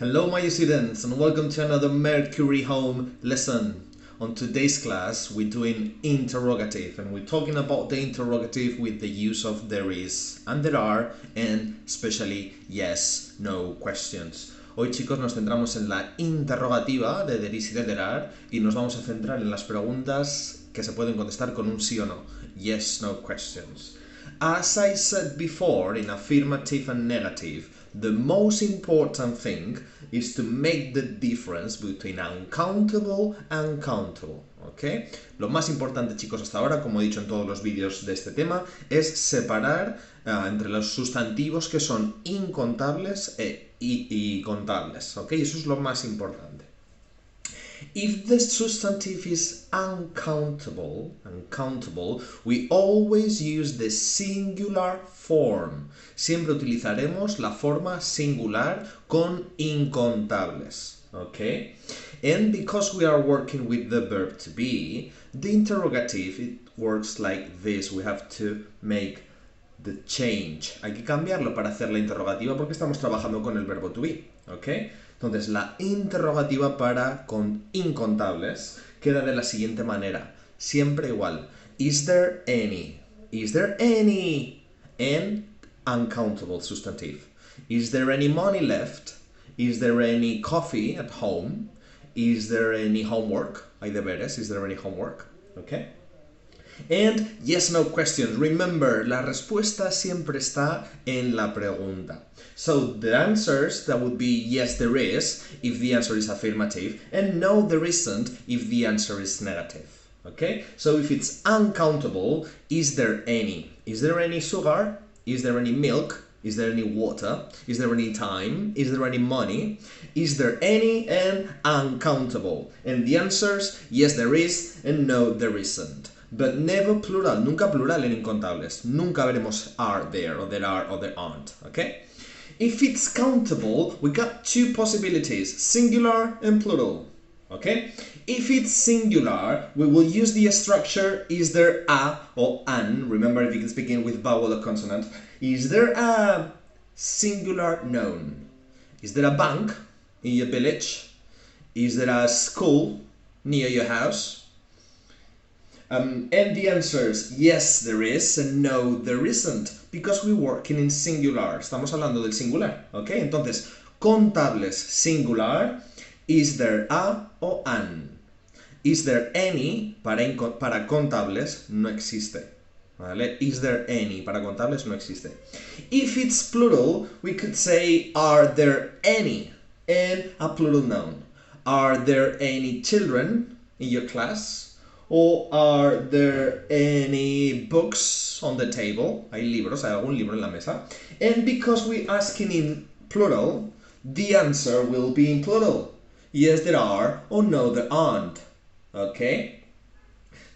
Hello my students and welcome to another Mercury Home lesson. On today's class we're doing interrogative and we're talking about the interrogative with the use of there is and there are and especially yes, no questions. Hoy chicos nos centramos en la interrogativa de there is y de there are y nos vamos a centrar en las preguntas que se pueden contestar con un sí o no. Yes, no questions. As I said before in affirmative and negative, the most important thing is to make the difference between uncountable and countable, ¿ok? Lo más importante, chicos, hasta ahora, como he dicho en todos los vídeos de este tema, es separar entre los sustantivos que son incontables y contables, ¿ok? Eso es lo más importante. If the substantive is uncountable, we always use the singular form. Siempre utilizaremos la forma singular con incontables, okay? And because we are working with the verb to be, the interrogative, it works like this. We have to make the change. Hay que cambiarlo para hacer la interrogativa porque estamos trabajando con el verbo to be, ¿ok? Entonces, la interrogativa para con incontables queda de la siguiente manera. Siempre igual. Is there any? Is there any? And uncountable substantive. Is there any money left? Is there any coffee at home? Is there any homework? Hay deberes. Is there any homework? Okay. And yes, no questions. Remember, la respuesta siempre está en la pregunta. So the answers, that would be yes, there is, if the answer is affirmative, and no, there isn't, if the answer is negative. Okay? So if it's uncountable, is there any? Is there any sugar? Is there any milk? Is there any water? Is there any time? Is there any money? Is there any? And uncountable. And the answers, yes, there is, and no, there isn't. But never plural, nunca plural en incontables. Nunca veremos are there, or there are, or there aren't, okay? If it's countable, we got two possibilities, singular and plural, okay? If it's singular, we will use the structure is there a or an. Remember, if you can speak in with vowel or consonant. Is there a singular noun? Is there a bank in your village? Is there a school near your house? And the answers, yes, there is, and no, there isn't, because we're working in singular. Estamos hablando del singular, ¿ok? Entonces, contables, singular, is there a o an. Is there any, para contables, no existe, ¿vale? Is there any, para contables, no existe. If it's plural, we could say, are there any, and a plural noun. Are there any children in your class? Or are there any books on the table? ¿Hay libros? ¿Hay algún libro en la mesa? And because we're asking in plural, the answer will be in plural. Yes, there are, or no, there aren't. ¿Ok?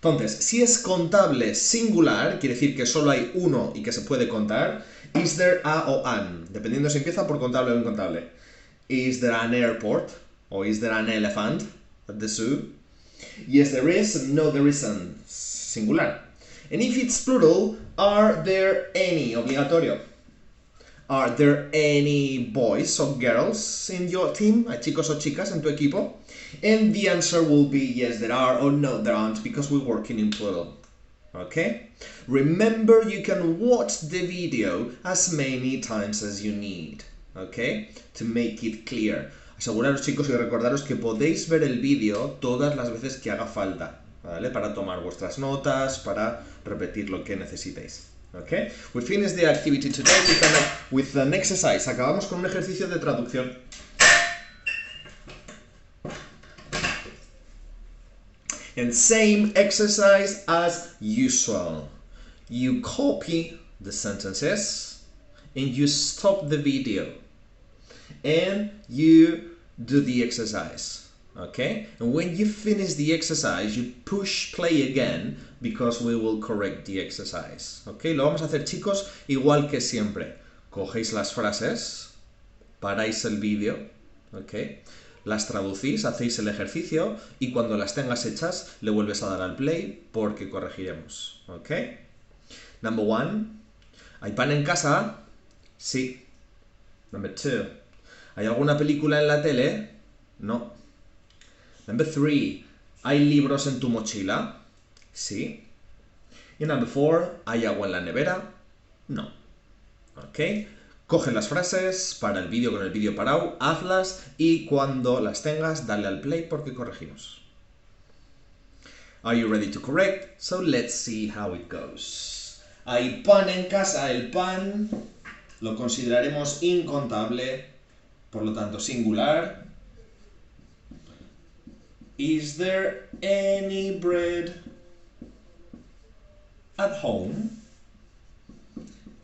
Entonces, si es contable singular, quiere decir que solo hay uno y que se puede contar, is there a o an, dependiendo si empieza por contable o incontable. Is there an airport? Or is there an elephant at the zoo? Yes, there is, and no, there isn't. Singular. And if it's plural, are there any? Obligatorio. Are there any boys or girls in your team? ¿Hay chicos o chicas en tu equipo? And the answer will be yes, there are, or no, there aren't, because we're working in plural. Okay? Remember, you can watch the video as many times as you need. Okay? To make it clear. Aseguraros, chicos, y recordaros que podéis ver el vídeo todas las veces que haga falta, ¿vale? Para tomar vuestras notas, para repetir lo que necesitéis. Okay? We finished the activity today with an exercise. Acabamos con un ejercicio de traducción. And same exercise as usual. You copy the sentences and you stop the video. And you do the exercise, okay? And when you finish the exercise, you push play again because we will correct the exercise, okay? Lo vamos a hacer, chicos, igual que siempre. Cogéis las frases, paráis el vídeo, okay? Las traducís, hacéis el ejercicio y cuando las tengas hechas, le vuelves a dar al play porque corregiremos, okay? Number 1, ¿hay pan en casa? Sí. Number 2, ¿Hay alguna película en la tele? No. Number 3. ¿Hay libros en tu mochila? Sí. Y number 4. ¿Hay agua en la nevera? No. ¿Ok? Coge las frases, para el vídeo con el vídeo parado, hazlas y cuando las tengas, dale al play porque corregimos. Are you ready to correct? So let's see how it goes. Hay pan en casa, el pan lo consideraremos incontable, por lo tanto singular. Is there any bread at home?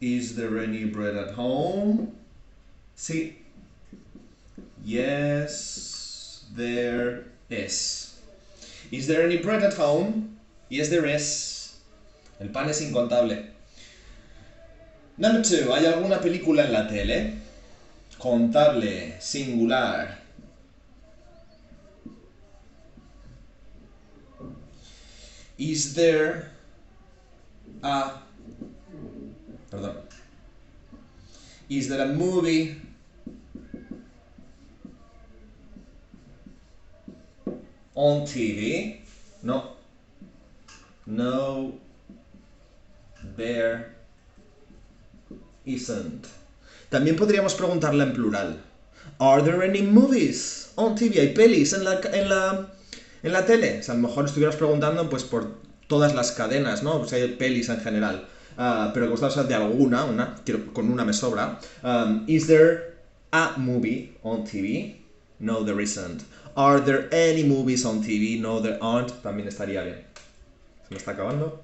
Is there any bread at home? Sí. Yes, there is. Is there any bread at home? Yes, there is. El pan es incontable. Number 2. ¿Hay alguna película en la tele? Contable, singular. Is there a... Perdón. Is there a movie on TV? No. No, there isn't. También podríamos preguntarla en plural. Are there any movies on TV? ¿Hay pelis en la tele? O sea, a lo mejor estuvieras preguntando pues por todas las cadenas, ¿no? O sea, hay pelis en general. Pero que gustaba de alguna, con una me sobra. Is there a movie on TV? No, there isn't. Are there any movies on TV? No, there aren't. También estaría bien. Se me está acabando.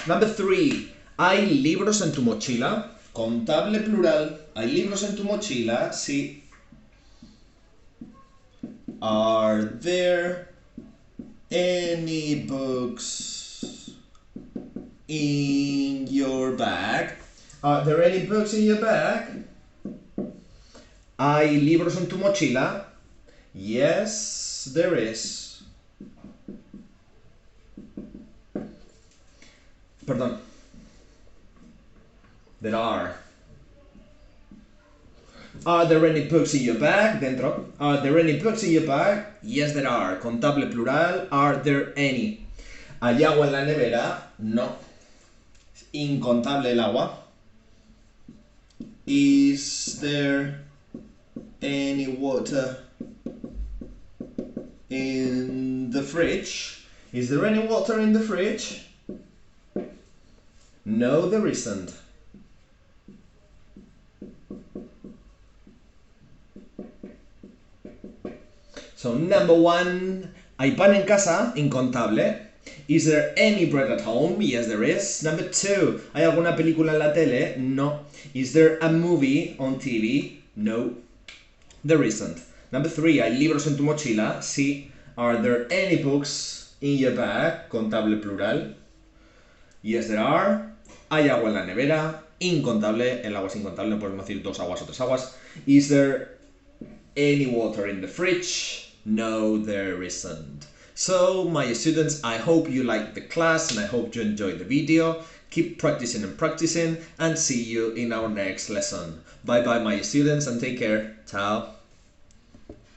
Number 3. ¿Hay libros en tu mochila? Contable plural. ¿Hay libros en tu mochila? Sí. Are there any books in your bag? Are there any books in your bag? ¿Hay libros en tu mochila? Yes, there is. Perdón. There are. Are there any books in your bag? Dentro. Are there any books in your bag? Yes, there are. Contable plural. Are there any? ¿Hay agua en la nevera? No. Incontable el agua. Is there any water in the fridge? Is there any water in the fridge? No, there isn't. So, number 1, ¿hay pan en casa? Incontable. Is there any bread at home? Yes, there is. Number 2, ¿hay alguna película en la tele? No. Is there a movie on TV? No, there isn't. Number 3, ¿hay libros en tu mochila? Sí. Are there any books in your bag? Contable plural. Yes, there are. ¿Hay agua en la nevera? Incontable. El agua es incontable, no podemos decir 2 aguas o 3 aguas. Is there any water in the fridge? No, there isn't. So, my students, I hope you liked the class and I hope you enjoyed the video. Keep practicing and see you in our next lesson. Bye bye, my students, and take care. Ciao.